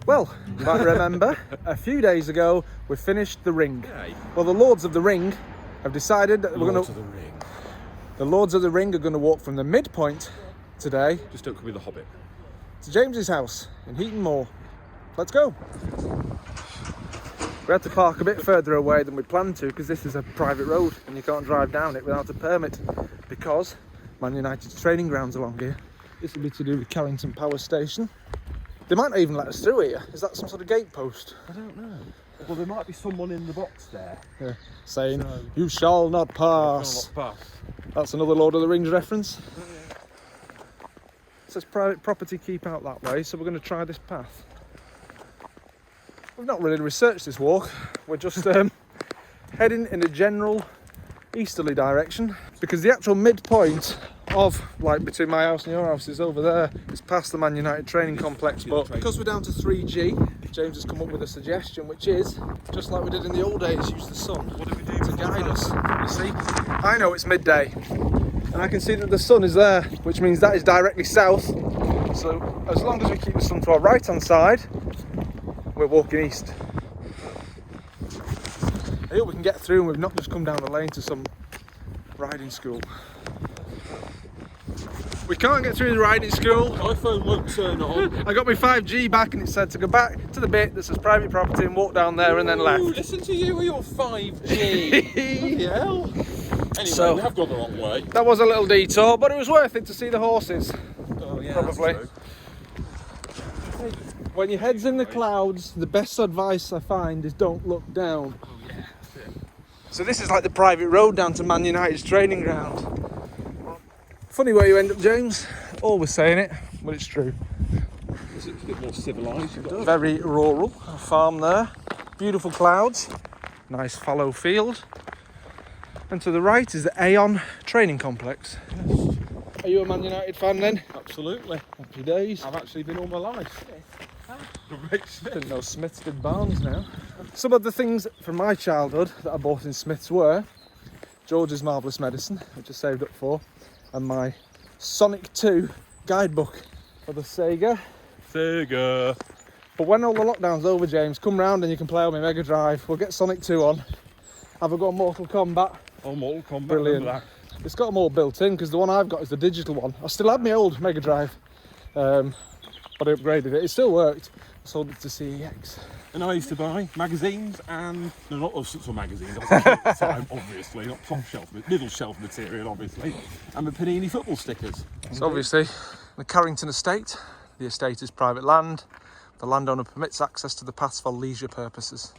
Well, you might remember, a few days ago, we finished the ring. Well, the Lords of the Ring have decided that we're going to... The Lords of the Ring are going to walk from the midpoint today... Just don't call me the Hobbit. ...to James's house in Heaton Moor. Let's go. We had to park a bit further away than we planned to because this is a private road and you can't drive down it without a permit because Man United's training grounds along here. This will be to do with Carrington Power Station. They might not even let us through here. Is that some sort of gate post? I don't know. Well, there might be someone in the box there. Yeah, saying, you shall not pass. That's another Lord of the Rings reference. It says private property, keep out that way, so we're going to try this path. We've not really researched this walk. We're just heading in a general easterly direction because the actual midpoint of, like, between my house and your house is over there. It's past the Man United training complex, but because we're down to 3G, James has come up with a suggestion, which is, just like we did in the old days, use the sun to guide us. You see, I know it's midday and I can see that the sun is there, which means that is directly south. So as long as we keep the sun to our right hand side, we're walking east. I hope we can get through and we've not just come down the lane to some riding school. We can't get through the riding school. My phone won't turn on. I got my 5G back and it said to go back to the bit that says private property and walk down there and then left. Listen to you with your 5G. Hell. Anyway, so, we have gone the wrong way. That was a little detour, but it was worth it to see the horses. Oh yeah, probably. When your head's in the clouds, the best advice I find is don't look down. Oh yeah, that's it. So this is like the private road down to Man United's training ground. Funny where you end up, James. Always saying it, but it's true. It's a bit more civilised. Very rural, a farm there. Beautiful clouds, nice fallow field. And to the right is the Aon training complex. Yes. Are you a Man United fan then? Absolutely. Happy days. I've actually been all my life. Didn't know Smiths did Barnes now. Some of the things from my childhood that I bought in Smiths were George's Marvellous Medicine, which I saved up for, and my Sonic 2 guidebook for the Sega. But when all the lockdown's over, James, come round and you can play on my Mega Drive. We'll get Sonic 2 on. Have I got Mortal Kombat? Oh, Mortal Kombat. Brilliant. It's got them all built in because the one I've got is the digital one. I still had my old Mega Drive, but I upgraded it. It still worked. I sold it to CEX. And I used to buy magazines and, no, not all sorts of magazines, I was a kid at the time, obviously, not top shelf, but middle shelf material, obviously, and the Panini football stickers. So obviously, the Carrington estate, the estate is private land. The landowner permits access to the paths for leisure purposes.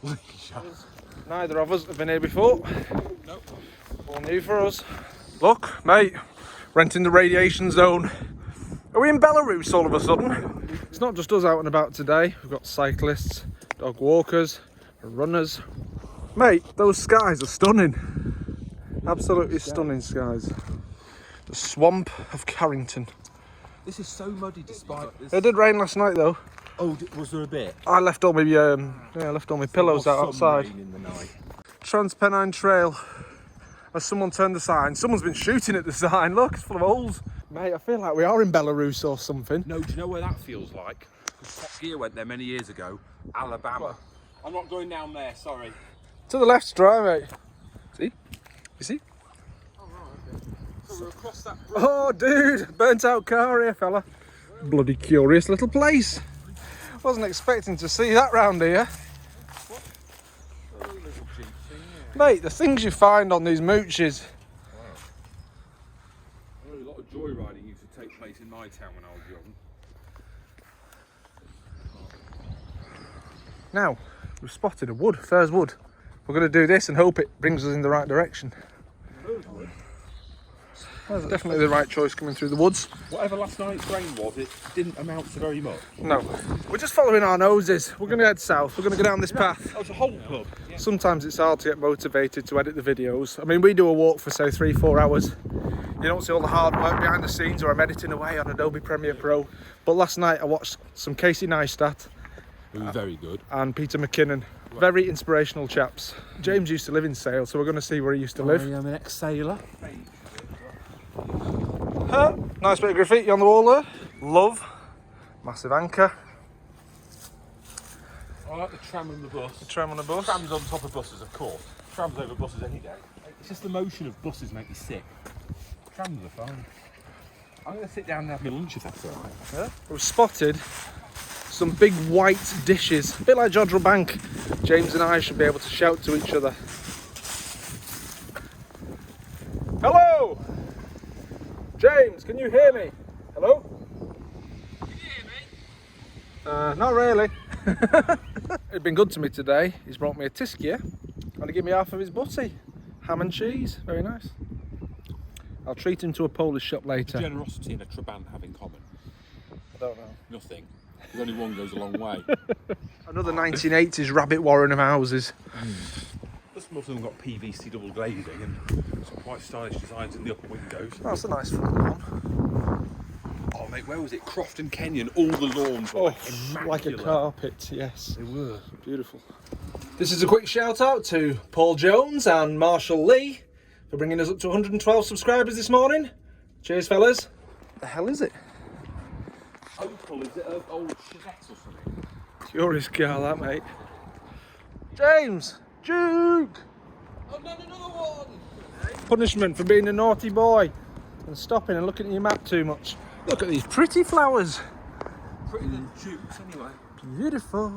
Neither of us have been here before. Nope. All new for us. Look, mate, renting the radiation zone. Are we in Belarus all of a sudden? It's not just us out and about today. We've got cyclists, dog walkers, runners. Mate, those skies are stunning. Absolutely stunning skies. The swamp of Carrington. This is so muddy despite this. It did rain last night though. Oh, was there a bit? I left all my pillows outside. Rain in the night. Transpennine Trail. As someone turned the sign, someone's been shooting at the sign. Look, it's full of holes. Mate, I feel like we are in Belarus or something. No, do you know where that feels like? Top Gear went there many years ago. Alabama. What? I'm not going down there, sorry. To the left's dry, mate. See? You see? Oh, right, okay. So we're across that bridge. Oh, dude, burnt out car here, fella. Bloody curious little place. Wasn't expecting to see that round here. What? Oh, little Jeep thing, yeah. Mate, the things you find on these mooches. Wow. I know a lot of joyriding used to take place in my town when I was young. Now, we've spotted a wood, Firs Wood. We're going to do this and hope it brings us in the right direction. That's definitely the right choice coming through the woods. Whatever last night's rain was, it didn't amount to very much. No, we're just following our noses. We're going to head south. We're going to go down this path. Oh, it's a whole pub. Yeah. Sometimes it's hard to get motivated to edit the videos. I mean, we do a walk for say 3-4 hours. You don't see all the hard work behind the scenes where I'm editing away on Adobe Premiere Pro. But last night I watched some Casey Neistat. It was very good. And Peter McKinnon. Right. Very inspirational chaps. James used to live in Sale, so we're going to see where he used to live. I am an ex-sailor. Nice bit of graffiti on the wall there. Love. Massive anchor. I like the tram and the bus. The tram and the bus. Trams on top of buses, of course. Trams over buses any day. It's just the motion of buses make me sick. Trams are fine. I'm going to sit down and have my lunch if that's alright. Yeah. We've spotted some big white dishes, a bit like Jodrell Bank. James and I should be able to shout to each other. Hello! James, can you hear me? Hello? Can you hear me? Not really. It's been good to me today. He's brought me a tiskia and he gave me half of his butty. Ham and cheese, very nice. I'll treat him to a Polish shop later. Generosity and a Trabant have in common? I don't know. Nothing. Because only one goes a long way. Another 1980s rabbit warren of houses. Most of them got PVC double glazing and some quite stylish designs in the upper windows. That's a nice front one. Oh mate, where was it? Crofton Kenyon. All the lawns were like a immaculate. carpet, yes. They were. Beautiful. This is a quick shout out to Paul Jones and Marshall Lee for bringing us up to 112 subscribers this morning. Cheers, fellas. The hell is it? Opal, is it an old Chevette or something? Curious car, that, mate. James! Duke! Oh, not another one! Punishment for being a naughty boy and stopping and looking at your map too much. Look at these pretty flowers. Pretty little jukes, anyway. Beautiful.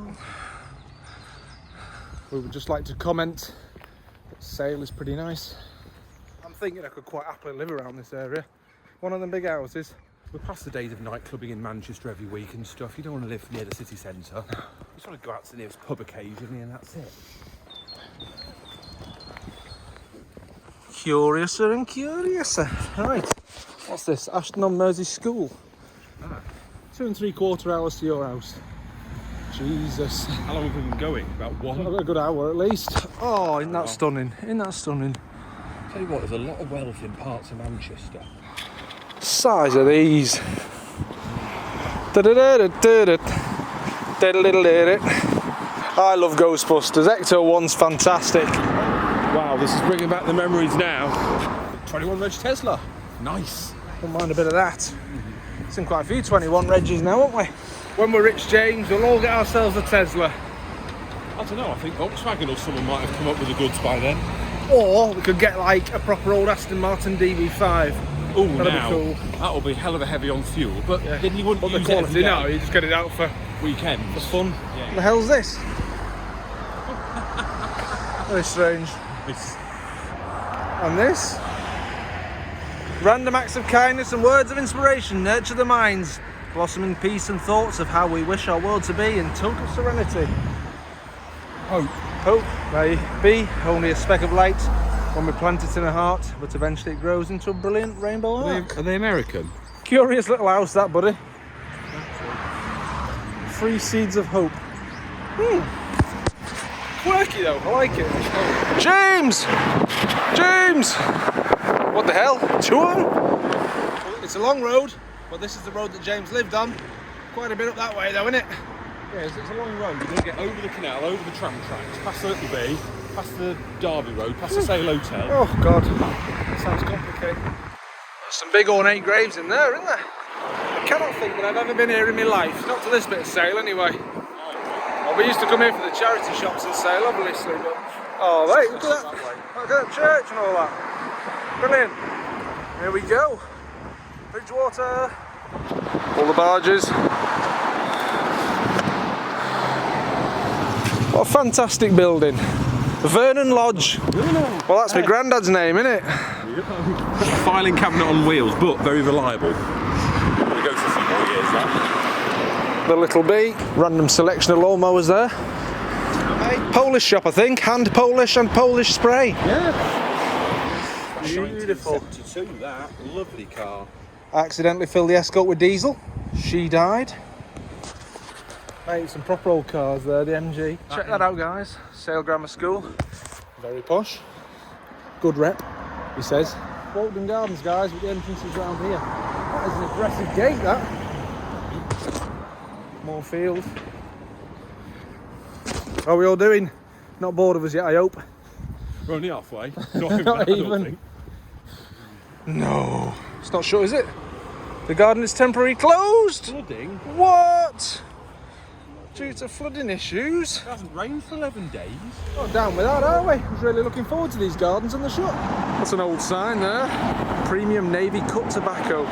We would just like to comment that Sale is pretty nice. I'm thinking I could quite happily live around this area. One of them big houses. We're past the days of nightclubbing in Manchester every week and stuff. You don't want to live near the city centre. You just want to go out to the nearest pub occasionally and that's it. Curiouser and curiouser. Right. What's this? Ashton-on-Mersey School. 2 3/4 hours to your house. Jesus. How long have we been going? About one? A good hour at least. Oh, isn't that stunning? Isn't that stunning? Tell you what, there's a lot of wealth in parts of Manchester. Size of these. I love Ghostbusters. Ecto 1's fantastic. Wow, this is bringing back the memories now. 21 Reg Tesla. Nice. Wouldn't mind a bit of that. Seen quite a few 21 Reggies now, haven't we? When we're rich, James, we'll all get ourselves a Tesla. I don't know, I think Volkswagen or someone might have come up with the goods by then. Or we could get like a proper old Aston Martin DB5. Oh, that'd now, be cool. That'll be hell of a heavy on fuel, but then you wouldn't But the use it every quality, day. no, you just get it out for Weekends. fun. Yeah. What the hell's this? Very strange. It's And this? Random acts of kindness and words of inspiration nurture the minds, blossoming peace and thoughts of how we wish our world to be in total serenity. hope. Hope may be only a speck of light when we plant it in a heart, but eventually it grows into a brilliant rainbow arc. Are they American? Curious little house, that, buddy. 3 seeds of hope. Quirky though, I like it. James! James! What the hell? 2 of them? It's a long road, but this is the road that James lived on. Quite a bit up that way though, isn't it? Yes, it's a long road. You're going to get over the canal, over the tram tracks, past the Little Bee, past the Derby Road, past the Sale Hotel. Oh God, that sounds complicated. There's some big ornate graves in there, isn't there? I cannot think that I've ever been here in my life. Not to this bit of Sale anyway. Well, we used to come here for the charity shops in Sale, obviously, but... Oh, wait, look at that. Look at that church and all that. Brilliant. Here we go. Bridgewater. All the barges. What a fantastic building. Vernon Lodge. Well, that's my granddad's name, isn't it? Filing cabinet on wheels, but very reliable. Probably goes for a few more years, that. The Little Bee. Random selection of lawnmowers there. Polish shop, I think. Hand polish and Polish spray. Yeah. Beautiful. 1972, that. Lovely car. I accidentally filled the Escort with diesel. She died. Mate, some proper old cars there, the MG. Check that out, guys. Sale Grammar School. Very posh. Good rep, he says. Walton Gardens, guys, with the entrances round here. That is an aggressive gate, that. More field. How are we all doing? Not bored of us yet, I hope. We're only halfway. Not even. No. It's not shut, is it? The garden is temporarily closed. Flooding? What? streets are flooding issues. It hasn't rained for 11 days. Not down with that, are we? I was really looking forward to these gardens and the shop. That's an old sign there. Premium Navy cut tobacco.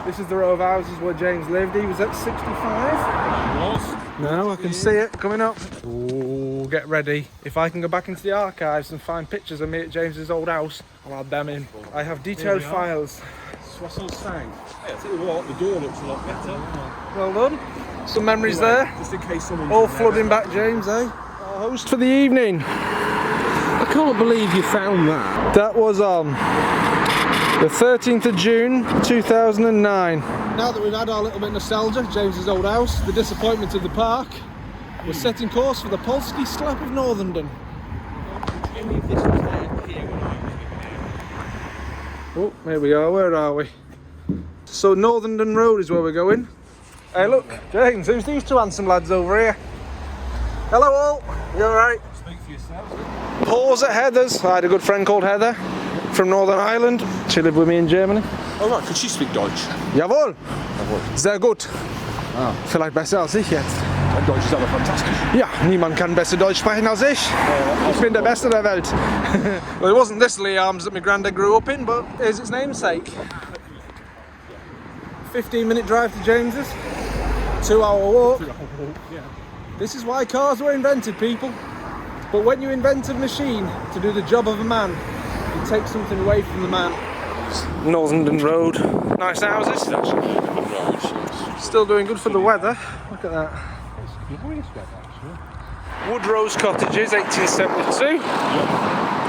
This is the row of houses where James lived. He was at 65. Now I can see it coming up. Ooh, get ready. If I can go back into the archives and find pictures of me at James's old house, I'll add them in. I have detailed files. That's what I was saying. Hey, I tell you what, the door looks a lot better. Well done. Some memories there. Just in case someone... All flooding back, James, eh? Our host for the evening. I can't believe you found that. That was on the 13th of June 2009. Now that we've had our little bit of nostalgia, James's old house, the disappointment of the park, we're setting course for the Polski Slap of Northenden. Oh, here we are. Where are we? So Northenden Road is where we're going. Hey, look, James, who's these two handsome lads over here? Hello all. You all right? Speak for yourself. Paul's at Heather's. I had a good friend called Heather from Northern Ireland. She lived with me in Germany. Oh right, can she speak Deutsch? Jawohl. Sehr gut. Ah. Vielleicht besser als ich jetzt. Dein Deutsch ist aber fantastisch. Ja, niemand kann besser Deutsch sprechen als ich. Ich bin der Beste der Welt. Well, it wasn't this Lee Arms that my granddad grew up in, but here's its namesake. 15-minute drive to James's. 2-hour walk. Yeah. This is why cars were invented, people. But when you invent a machine to do the job of a man, you take something away from the man. Northenden Road. Nice houses. Still doing good for the weather. Look at that. Woodrose Cottages, 1872.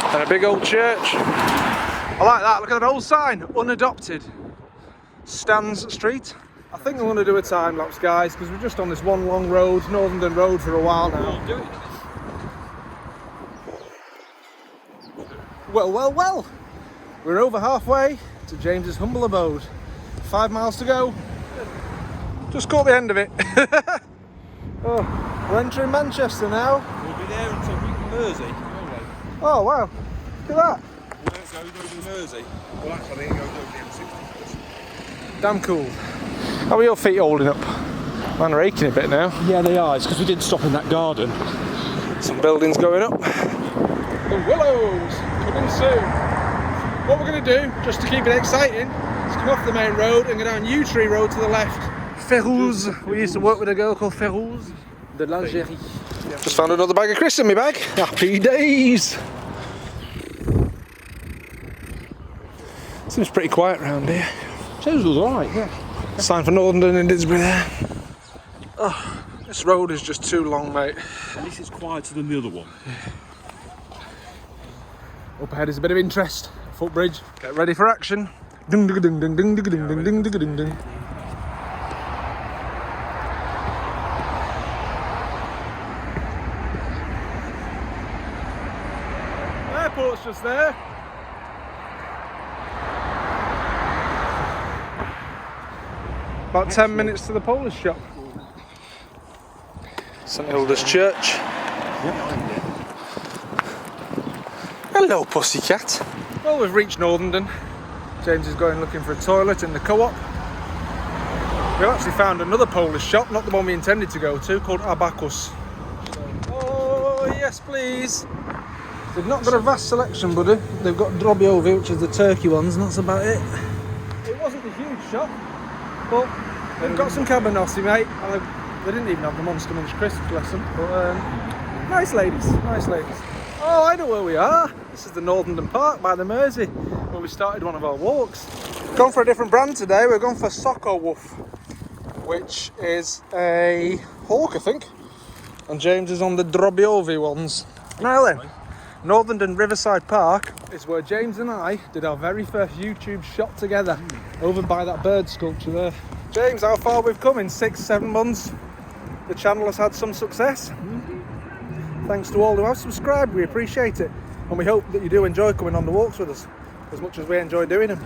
And a big old church. I like that. Look at that old sign. Unadopted. Stans Street. I think I'm going to do a time lapse, guys, because we're just on this one long road, Northenden Road, for a while now. Well. We're over halfway to James's humble abode. 5 miles to go. Just caught the end of it. Oh, we're entering Manchester now. We'll be there until Mersey, won't we? Oh wow, look at that. Let's go to Mersey. Well, actually, I think I'll go to the M60 first. Damn cool. How are your feet holding up? Mine are aching a bit now. Yeah, they are. It's because we didn't stop in that garden. Some buildings going up. The Willows coming soon. What we're going to do, just to keep it exciting, is come off the main road and go down Yew Tree Road to the left. Férouz. We used to work with a girl called Férouz de l'Algérie. Just found another bag of crisps in my bag. Happy days. Seems pretty quiet around here. Sounds alright, yeah. Sign for Northenden and Dissbury there. Oh, this road is just too long, mate. At least it's quieter than the other one. Up ahead is a bit of interest. Footbridge. Get ready for action. Ding ding ding ding ding ding ding ding ding ding ding ding. Airport's just there. About 10 minutes to the Polish shop. St Hilda's Church. Hello, pussycat. Well, we've reached Northenden. James is going looking for a toilet in the co-op. We've actually found another Polish shop, not the one we intended to go to, called Abacus. Oh, yes, please. They've not got a vast selection, buddy. They've got drobiowy, which is the turkey ones, and that's about it. It wasn't a huge shop, but they've got some cabanossi, mate. And they didn't even have the Monster Munch crisps, bless them. But nice ladies, nice ladies. Oh, I know where we are. This is the Northenden Park by the Mersey, where we started one of our walks. Gone for a different brand today. We're going for Socko Wolf, which is a hawk, I think. And James is on the drobiowy ones. Now then, Northenden Riverside Park is where James and I did our very first YouTube shot together, over by that bird sculpture there. James, how far we've come in 6-7 months. The channel has had some success. Thanks to all who have subscribed, we appreciate it. And we hope that you do enjoy coming on the walks with us, as much as we enjoy doing them.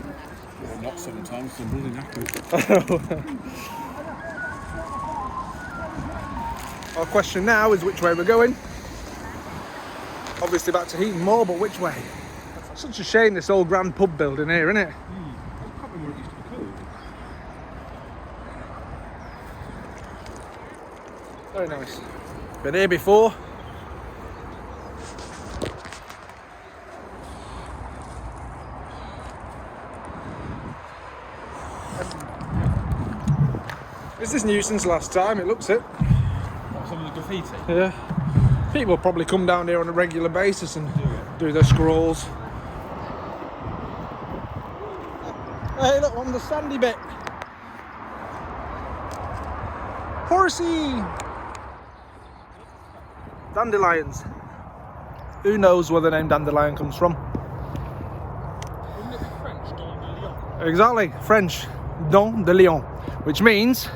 Well, not sometimes, I'm really knackered. Our question now is which way we're going. Obviously back to Heaton Moor, but which way? Such a shame, this old grand pub building here, isn't it? I can't remember what it used to be called. Very nice. Been here before. Is this new since last time? It looks it. What, some of the graffiti? Yeah. People probably come down here on a regular basis and do their scrolls. Hey, look, on the sandy bit. Horsey! Dandelions. Who knows where the name dandelion comes from? Wouldn't it be French, Don de Leon? Exactly, French, Don de Lion, which means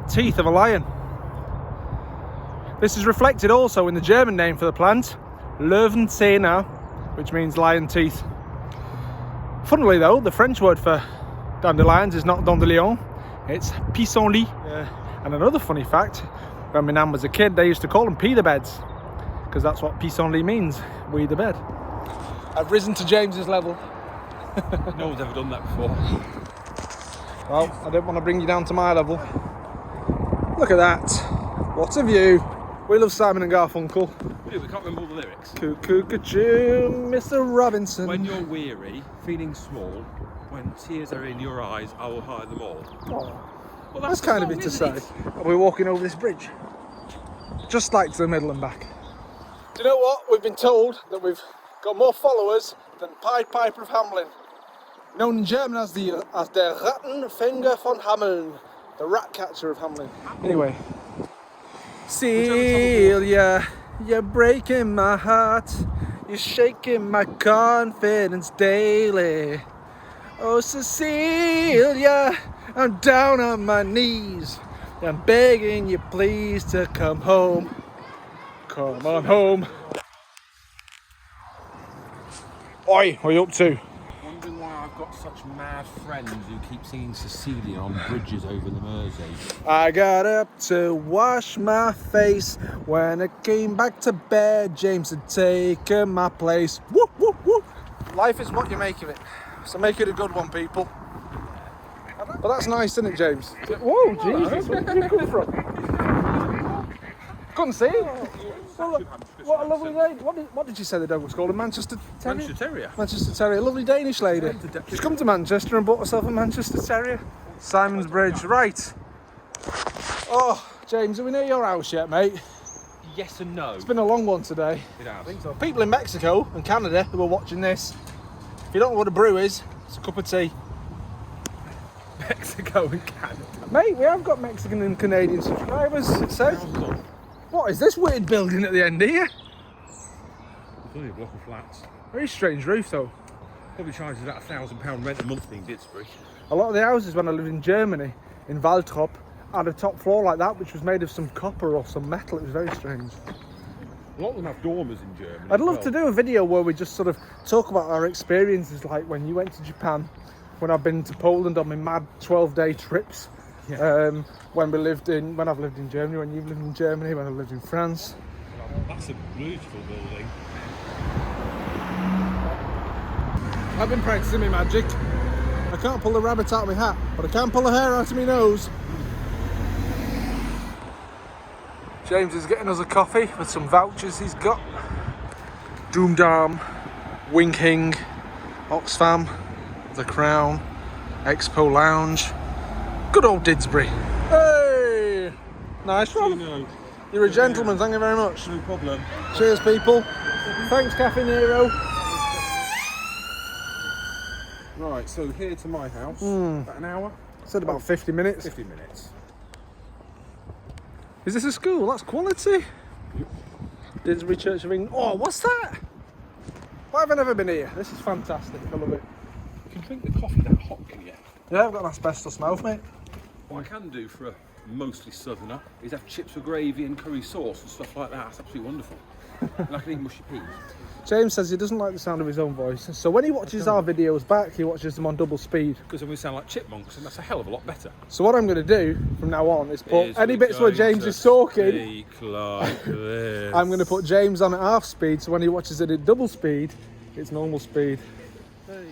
teeth of a lion. This is reflected also in the German name for the plant, Löwenzähne, which means lion teeth. Funnily though, the French word for dandelions is not Don de Lion, it's pissenlit. And another funny fact, when my nan was a kid, they used to call them pee the beds, because that's what pissenlit means, we the bed. I've risen to James's level. No one's ever done that before. Well, I don't want to bring you down to my level. Look at that. What a view. We love Simon and Garfunkel. We do, we can't remember all the lyrics. Cuckoo, cuckoo, Mr. Robinson. When you're weary, feeling small, when tears are in your eyes, I will hide them all. Oh, Well, that's kind of it to say. Are we walking over this bridge? Just like to the middle and back. Do you know what? We've been told that we've got more followers than Pied Piper of Hamelin. Known in German as der Rattenfänger von Hameln. The rat catcher of Hamelin. Anyway. Celia, you're breaking my heart. You're shaking my confidence daily. Oh, Cecilia, I'm down on my knees. I'm begging you please to come home. Come on home. Oi, what are you up to? Wondering why I've got such mad friends who keep singing Cecilia on bridges over the Mersey. I got up to wash my face. When I came back to bed, James had taken my place. Woo, woo, woo. Life is what you make of it. So make it a good one, people. But that's nice, isn't it, James? Whoa, Jesus, where did you come from? Couldn't see. What a lovely lady. What did you say the dog was called? A Manchester Terrier? Manchester Terrier. Manchester Terrier. A lovely Danish lady. She's come to Manchester and bought herself a Manchester Terrier. Simon's Bridge. Right. Oh, James, are we near your house yet, mate? Yes and no. It's been a long one today. It has. I think so. People in Mexico and Canada who are watching this, if you don't know what a brew is, it's a cup of tea. Mexico and Canada. Mate, we have got Mexican and Canadian subscribers, it says. What is this weird building at the end here? It's only a block of flats. Very strange roof though. Probably charges about £1,000 rent a month in Didsbury. A lot of the houses when I lived in Germany, in Waldrop, had a top floor like that which was made of some copper or some metal. It was very strange. A lot of them have dormers in Germany. I'd love to do a video where we just sort of talk about our experiences, like when you went to Japan, when I've been to Poland on my mad 12-day trips, when I've lived in Germany, when you've lived in Germany, when I've lived in France. That's a beautiful building. I've been practicing my magic. I can't pull the rabbit out of my hat, but I can pull the hair out of my nose. James is getting us a coffee with some vouchers he's got. Doom Dam, Winking, Oxfam, The Crown, Expo Lounge. Good old Didsbury. Hey! Nice one. You're a gentleman, thank you very much. No problem. Cheers, people. Thanks, Cafe Nero. Right, so here to my house, about an hour? Said about 50 minutes. 50 minutes. Is this a school? That's quality. Didsbury Church of England. Oh, what's that? Why have I never been here? This is fantastic. I love it. You can drink the coffee that hot, can you? Yeah, I've got an asbestos mouth, mate. What I can do for a mostly southerner is have chips with gravy and curry sauce and stuff like that. That's absolutely wonderful. And I can eat mushy peas. James says he doesn't like the sound of his own voice, so when he watches our videos back, he watches them on double speed. Because then we sound like chipmunks, and that's a hell of a lot better. So what I'm going to do from now on is put any bits where James is talking, like this. I'm going to put James on at half speed, so when he watches it at double speed, it's normal speed.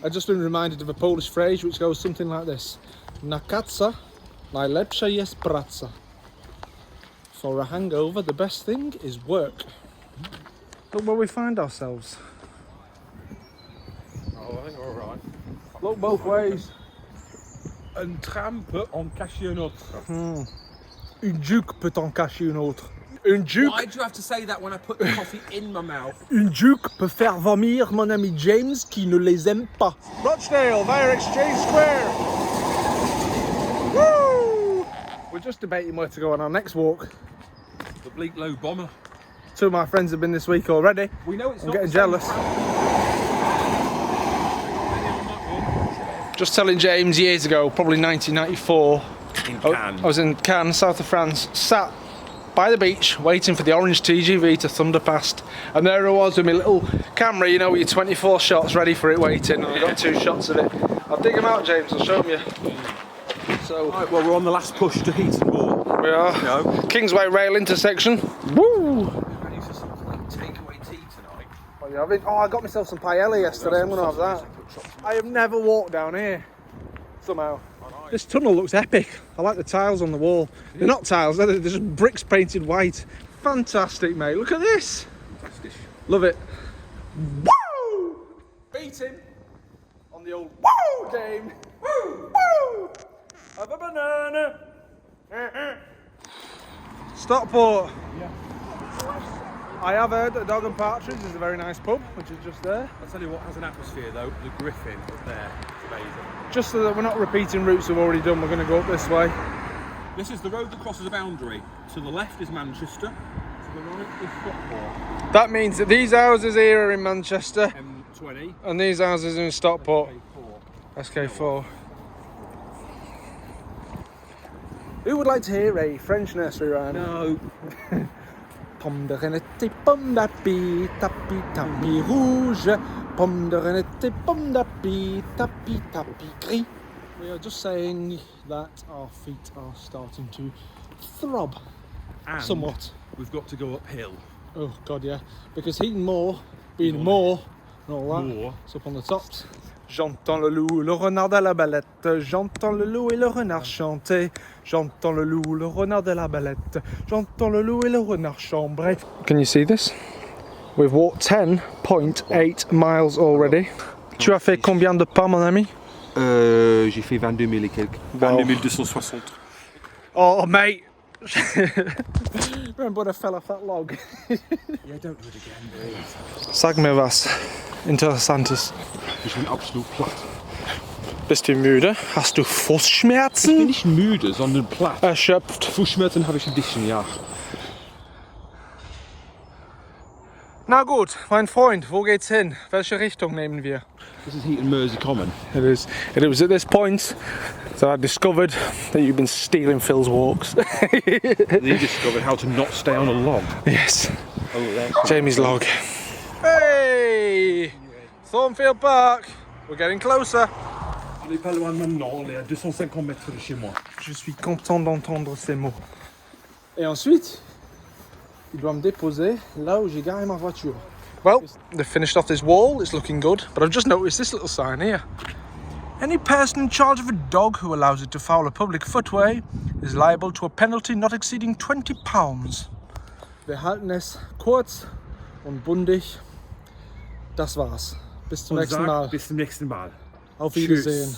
I've just been reminded of a Polish phrase which goes something like this. Na kaca najlepsza jest praca. For a hangover, the best thing is work. Look where we find ourselves. Oh, I think we're all right. Look both ways. Un tram peut en cacher un autre. Une juke peut en cacher une autre. Une juke, Why do you have to say that when I put the coffee in my mouth? une juke peut faire vomir mon ami James qui ne les aime pas. Rochdale via Exchange Square. Woo! We're just debating where to go on our next walk. The Bleak Low Bomber. Two of my friends have been this week already. We know it's I'm not getting the same jealous. tram. Just telling James years ago, probably 1994. In I was in Cannes, south of France, sat by the beach waiting for the orange TGV to thunder past, and there I was with my little camera, you know, with your 24 shots ready for it waiting, and I got 2 shots of it. I'll dig them out, James, I'll show them you. So, Right, well, we're on the last push to Heaton Moor. we are. No. Kingsway Rail intersection. Woo! Ready for some like takeaway tea tonight? What are you having? Oh, I got myself some paella yesterday, I'm going to have that. I have never walked down here, somehow. This tunnel looks epic. I like the tiles on the wall. They're not tiles, they're just bricks painted white. Fantastic, mate. Look at this. Love it. Woo! Beat him on the old woo game. Woo! Woo! Have a banana. Stockport. Yeah. I have heard that Dog and Partridge is a very nice pub, which is just there. I'll tell you what has an atmosphere though, the Griffin up there. It's amazing. Just so that we're not repeating routes we've already done, we're going to go up this way. This is the road that crosses a boundary. To the left is Manchester, to the right is Stockport. That means that these houses here are in Manchester M20. and these houses are in Stockport. A4. SK4. Who would like to hear a French nursery rhyme? No. Pomme de renette, pomme d'api, tapi tapi rouge. Pomme de renette, pomme d'api, tapi tapi gris. We are just saying that our feet are starting to throb And somewhat. we've got to go uphill. Oh god, yeah. Because Heaton Moor, being Moor and all that, Moor. it's up on the tops. J'entends le loup, le renard de la balette. J'entends le loup et le renard chanter. J'entends le loup, le renard de la balette. J'entends le loup et le renard chambrer. Can you see this? We've walked 10.8 miles already. Tu as fait combien de pas, mon ami? J'ai fait 22 000 et quelques. Wow. 22 260. Oh, mate! Remember when I fell off that log? Yeah, don't do it again, please. Sag mir was Interessantes. Ich bin absolut platt. Bist du müde? Hast du Ich bin Fußschmerzen? nicht müde, sondern platt. Erschöpft. Fußschmerzen habe ich ein bisschen, ja. Na gut, mein Freund, wo geht's hin? Welche Richtung nehmen wir? This is Heaton Mersey Common. It is. It was at this point that I discovered that you've been stealing Phil's walks. You discovered how to not stay on a log. Yes. Oh, that's Jamie's log. Hey! Thornfield Park. We're getting closer. On est pas loin maintenant, on est à 250 mètres de chez moi. Je suis content d'entendre ces mots. Et ensuite, il doit me déposer là où j'ai garé ma voiture. Well, they've finished off this wall, it's looking good, but I've just noticed this little sign here. Any person in charge of a dog who allows it to foul a public footway is liable to a penalty not exceeding £20. Wir halten es kurz und bundig. Das war's. Bis zum nächsten Mal. Bis zum nächsten Mal. Auf Tschüss. Wiedersehen.